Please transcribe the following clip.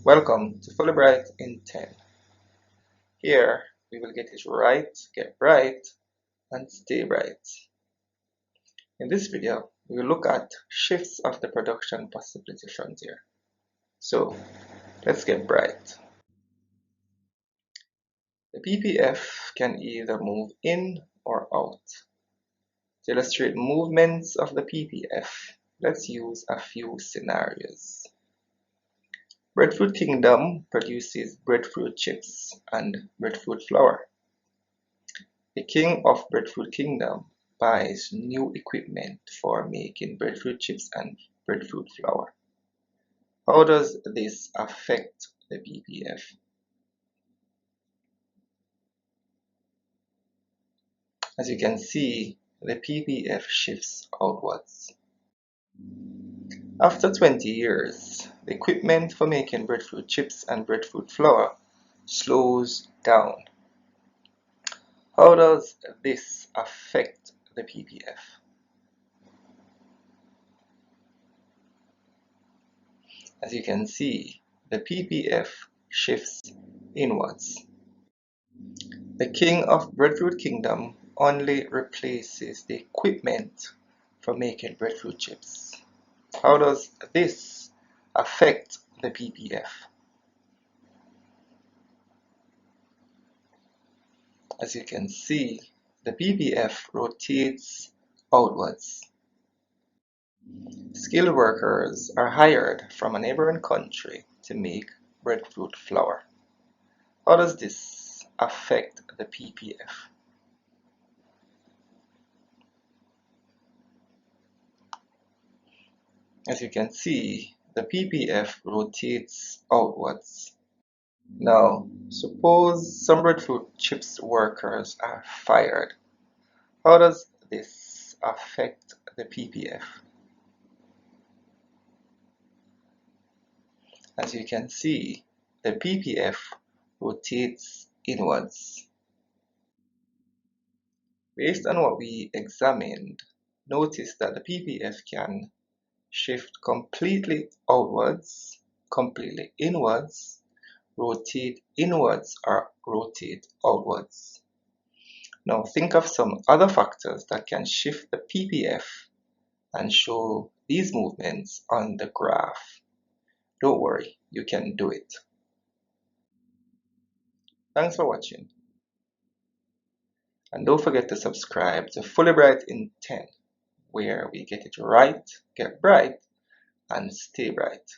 Welcome to Fully Bright in 10. Here we will get it right, get bright, and stay bright. In this video, we will look at shifts of the production possibility frontier. So let's get bright. The PPF can either move in or out. To illustrate movements of the PPF, let's use a few scenarios. Breadfruit Kingdom produces breadfruit chips and breadfruit flour. The king of Breadfruit Kingdom buys new equipment for making breadfruit chips and breadfruit flour. How does this affect the PPF? As you can see, the PPF shifts outwards. After 20 years, the equipment for making breadfruit chips and breadfruit flour slows down. How does this affect the PPF? As you can see, the PPF shifts inwards. The king of Breadfruit Kingdom only replaces the equipment for making breadfruit chips. How does this affect the PPF? As you can see, the PPF rotates outwards. Skilled workers are hired from a neighboring country to make breadfruit flour. How does this affect the PPF? As you can see, the PPF rotates outwards. Now, suppose some breadfruit chips workers are fired. How does this affect the PPF? As you can see, the PPF rotates inwards. Based on what we examined, notice that the PPF can shift completely outwards, completely inwards, rotate inwards, or rotate outwards. Now think of some other factors that can shift the PPF and show these movements on the graph. Don't worry, you can do it. Thanks for watching. And don't forget to subscribe to Fully Bright in 10, where we get it right, get bright, and stay bright.